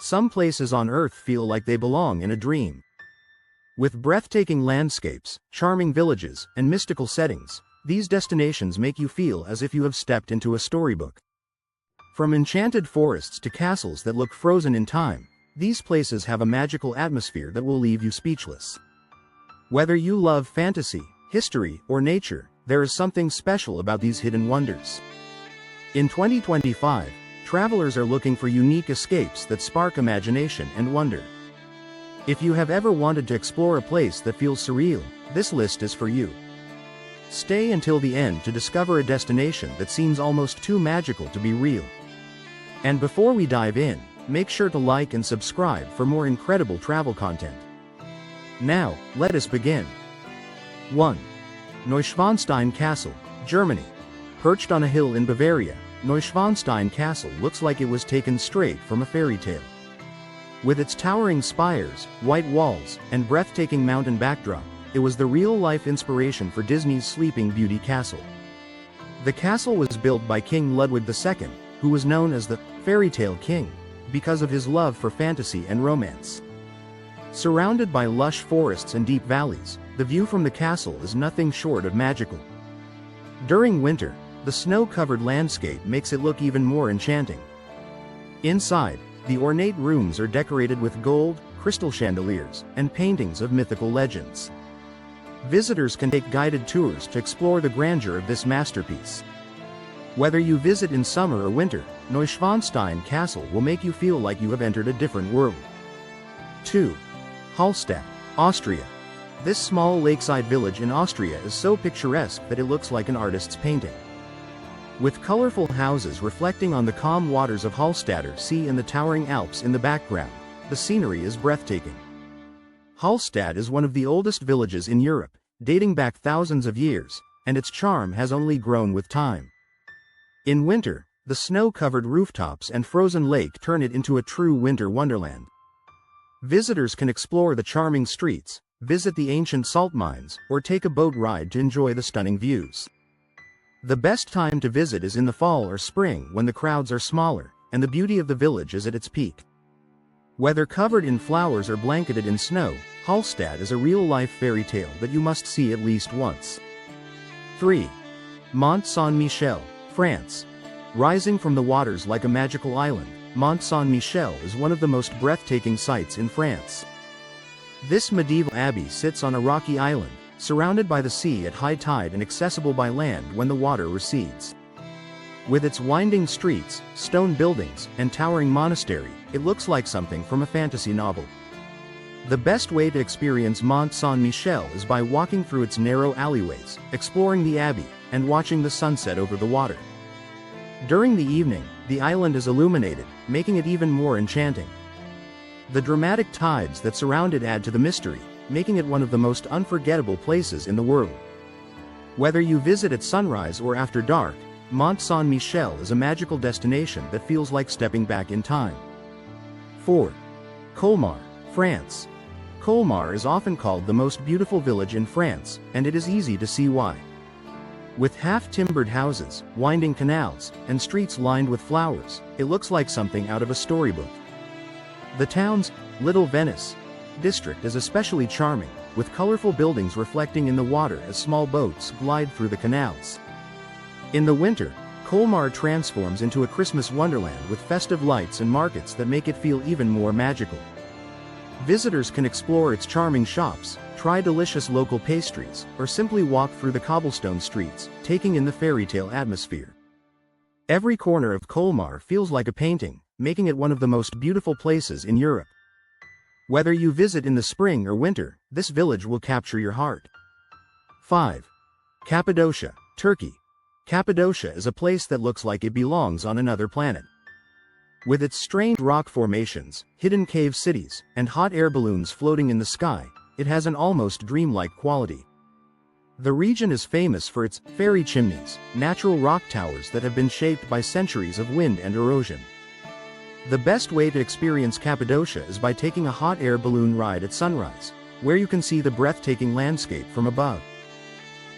Some places on Earth feel like they belong in a dream. With breathtaking landscapes, charming villages, and mystical settings, these destinations make you feel as if you have stepped into a storybook. From enchanted forests to castles that look frozen in time, these places have a magical atmosphere that will leave you speechless. Whether you love fantasy, history, or nature, there is something special about these hidden wonders. In 2025, travelers are looking for unique escapes that spark imagination and wonder. If you have ever wanted to explore a place that feels surreal, this list is for you. Stay until the end to discover a destination that seems almost too magical to be real. And before we dive in, make sure to like and subscribe for more incredible travel content. Now, let us begin. 1. Neuschwanstein Castle, Germany. Perched on a hill in Bavaria, Neuschwanstein Castle looks like it was taken straight from a fairy tale. With its towering spires, white walls, and breathtaking mountain backdrop, it was the real-life inspiration for Disney's Sleeping Beauty castle. The castle was built by King Ludwig II, who was known as the Fairytale King, because of his love for fantasy and romance. Surrounded by lush forests and deep valleys, the view from the castle is nothing short of magical. During winter, the snow-covered landscape makes it look even more enchanting. Inside, the ornate rooms are decorated with gold, crystal chandeliers, and paintings of mythical legends. Visitors can take guided tours to explore the grandeur of this masterpiece. Whether you visit in summer or winter, Neuschwanstein Castle will make you feel like you have entered a different world. 2. Hallstatt, Austria. This small lakeside village in Austria is so picturesque that it looks like an artist's painting. With colorful houses reflecting on the calm waters of Hallstatter Sea and the towering Alps in the background, the scenery is breathtaking. Hallstatt is one of the oldest villages in Europe, dating back thousands of years, and its charm has only grown with time. In winter, the snow-covered rooftops and frozen lake turn it into a true winter wonderland. Visitors can explore the charming streets, visit the ancient salt mines, or take a boat ride to enjoy the stunning views. The best time to visit is in the fall or spring when the crowds are smaller, and the beauty of the village is at its peak. Whether covered in flowers or blanketed in snow, Hallstatt is a real-life fairy tale that you must see at least once. 3. Mont Saint-Michel, France. Rising from the waters like a magical island, Mont Saint-Michel is one of the most breathtaking sights in France. This medieval abbey sits on a rocky island, surrounded by the sea at high tide and accessible by land when the water recedes. With its winding streets, stone buildings, and towering monastery, it looks like something from a fantasy novel. The best way to experience Mont Saint-Michel is by walking through its narrow alleyways, exploring the abbey, and watching the sunset over the water. During the evening, the island is illuminated, making it even more enchanting. The dramatic tides that surround it add to the mystery, making it one of the most unforgettable places in the world. Whether you visit at sunrise or after dark, Mont Saint-Michel is a magical destination that feels like stepping back in time. 4. Colmar, France. Colmar is often called the most beautiful village in France, and it is easy to see why. With half-timbered houses, winding canals, and streets lined with flowers, it looks like something out of a storybook. The town's Little Venice district is especially charming, with colorful buildings reflecting in the water as small boats glide through the canals. In the winter, Colmar transforms into a Christmas wonderland with festive lights and markets that make it feel even more magical. Visitors can explore its charming shops, try delicious local pastries, or simply walk through the cobblestone streets, taking in the fairy tale atmosphere. Every corner of Colmar feels like a painting, making it one of the most beautiful places in Europe. Whether you visit in the spring or winter, this village will capture your heart. 5. Cappadocia, Turkey. Cappadocia is a place that looks like it belongs on another planet. With its strange rock formations, hidden cave cities, and hot air balloons floating in the sky, it has an almost dreamlike quality. The region is famous for its fairy chimneys, natural rock towers that have been shaped by centuries of wind and erosion. The best way to experience Cappadocia is by taking a hot air balloon ride at sunrise, where you can see the breathtaking landscape from above.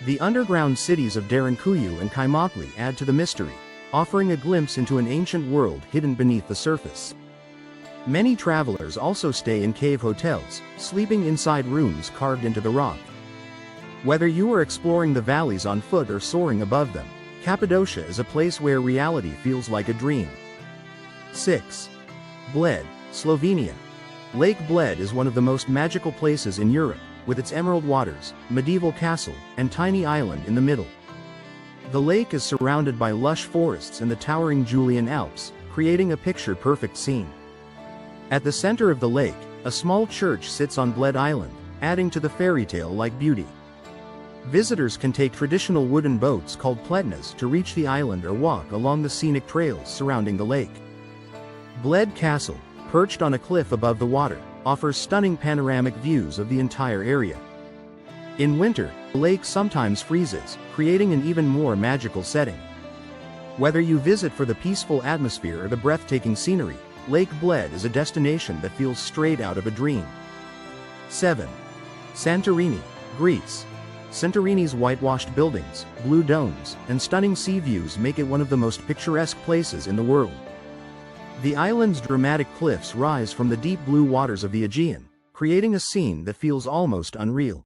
The underground cities of Derinkuyu and Kaimakli add to the mystery, offering a glimpse into an ancient world hidden beneath the surface. Many travelers also stay in cave hotels, sleeping inside rooms carved into the rock. Whether you are exploring the valleys on foot or soaring above them, Cappadocia is a place where reality feels like a dream. 6. Bled, Slovenia. Lake Bled is one of the most magical places in Europe, with its emerald waters, medieval castle, and tiny island in the middle. The lake is surrounded by lush forests and the towering Julian Alps, creating a picture-perfect scene. At the center of the lake, a small church sits on Bled Island, adding to the fairy tale-like beauty. Visitors can take traditional wooden boats called pletnas to reach the island or walk along the scenic trails surrounding the lake. Bled Castle, perched on a cliff above the water, offers stunning panoramic views of the entire area. In winter, the lake sometimes freezes, creating an even more magical setting. Whether you visit for the peaceful atmosphere or the breathtaking scenery, Lake Bled is a destination that feels straight out of a dream. 7. Santorini, Greece. Santorini's whitewashed buildings, blue domes, and stunning sea views make it one of the most picturesque places in the world. The island's dramatic cliffs rise from the deep blue waters of the Aegean, creating a scene that feels almost unreal.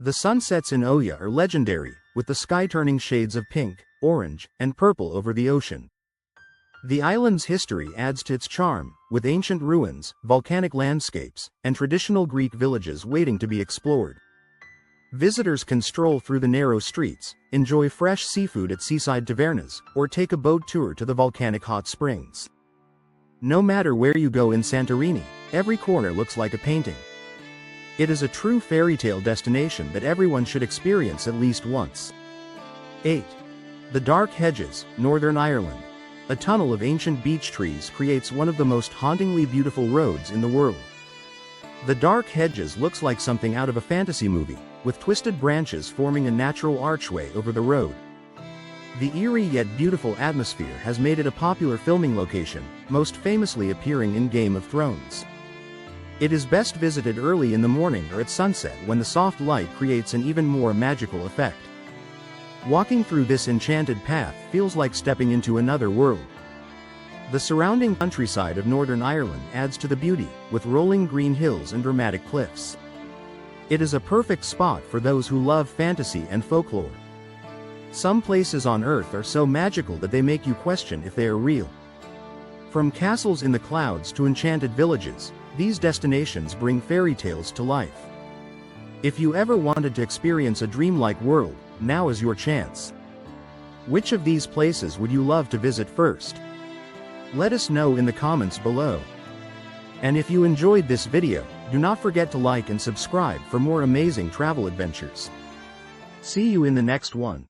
The sunsets in Oya are legendary, with the sky turning shades of pink, orange, and purple over the ocean. The island's history adds to its charm, with ancient ruins, volcanic landscapes, and traditional Greek villages waiting to be explored. Visitors can stroll through the narrow streets, enjoy fresh seafood at seaside tavernas, or take a boat tour to the volcanic hot springs. No matter where you go in Santorini, every corner looks like a painting. It is a true fairy tale destination that everyone should experience at least once. 8. The Dark Hedges, Northern Ireland. A tunnel of ancient beech trees creates one of the most hauntingly beautiful roads in the world. The Dark Hedges looks like something out of a fantasy movie, with twisted branches forming a natural archway over the road. The eerie yet beautiful atmosphere has made it a popular filming location, most famously appearing in Game of Thrones. It is best visited early in the morning or at sunset when the soft light creates an even more magical effect. Walking through this enchanted path feels like stepping into another world. The surrounding countryside of Northern Ireland adds to the beauty, with rolling green hills and dramatic cliffs. It is a perfect spot for those who love fantasy and folklore. Some places on Earth are so magical that they make you question if they are real. From castles in the clouds to enchanted villages, these destinations bring fairy tales to life. If you ever wanted to experience a dreamlike world, now is your chance. Which of these places would you love to visit first? Let us know in the comments below. And if you enjoyed this video, do not forget to like and subscribe for more amazing travel adventures. See you in the next one.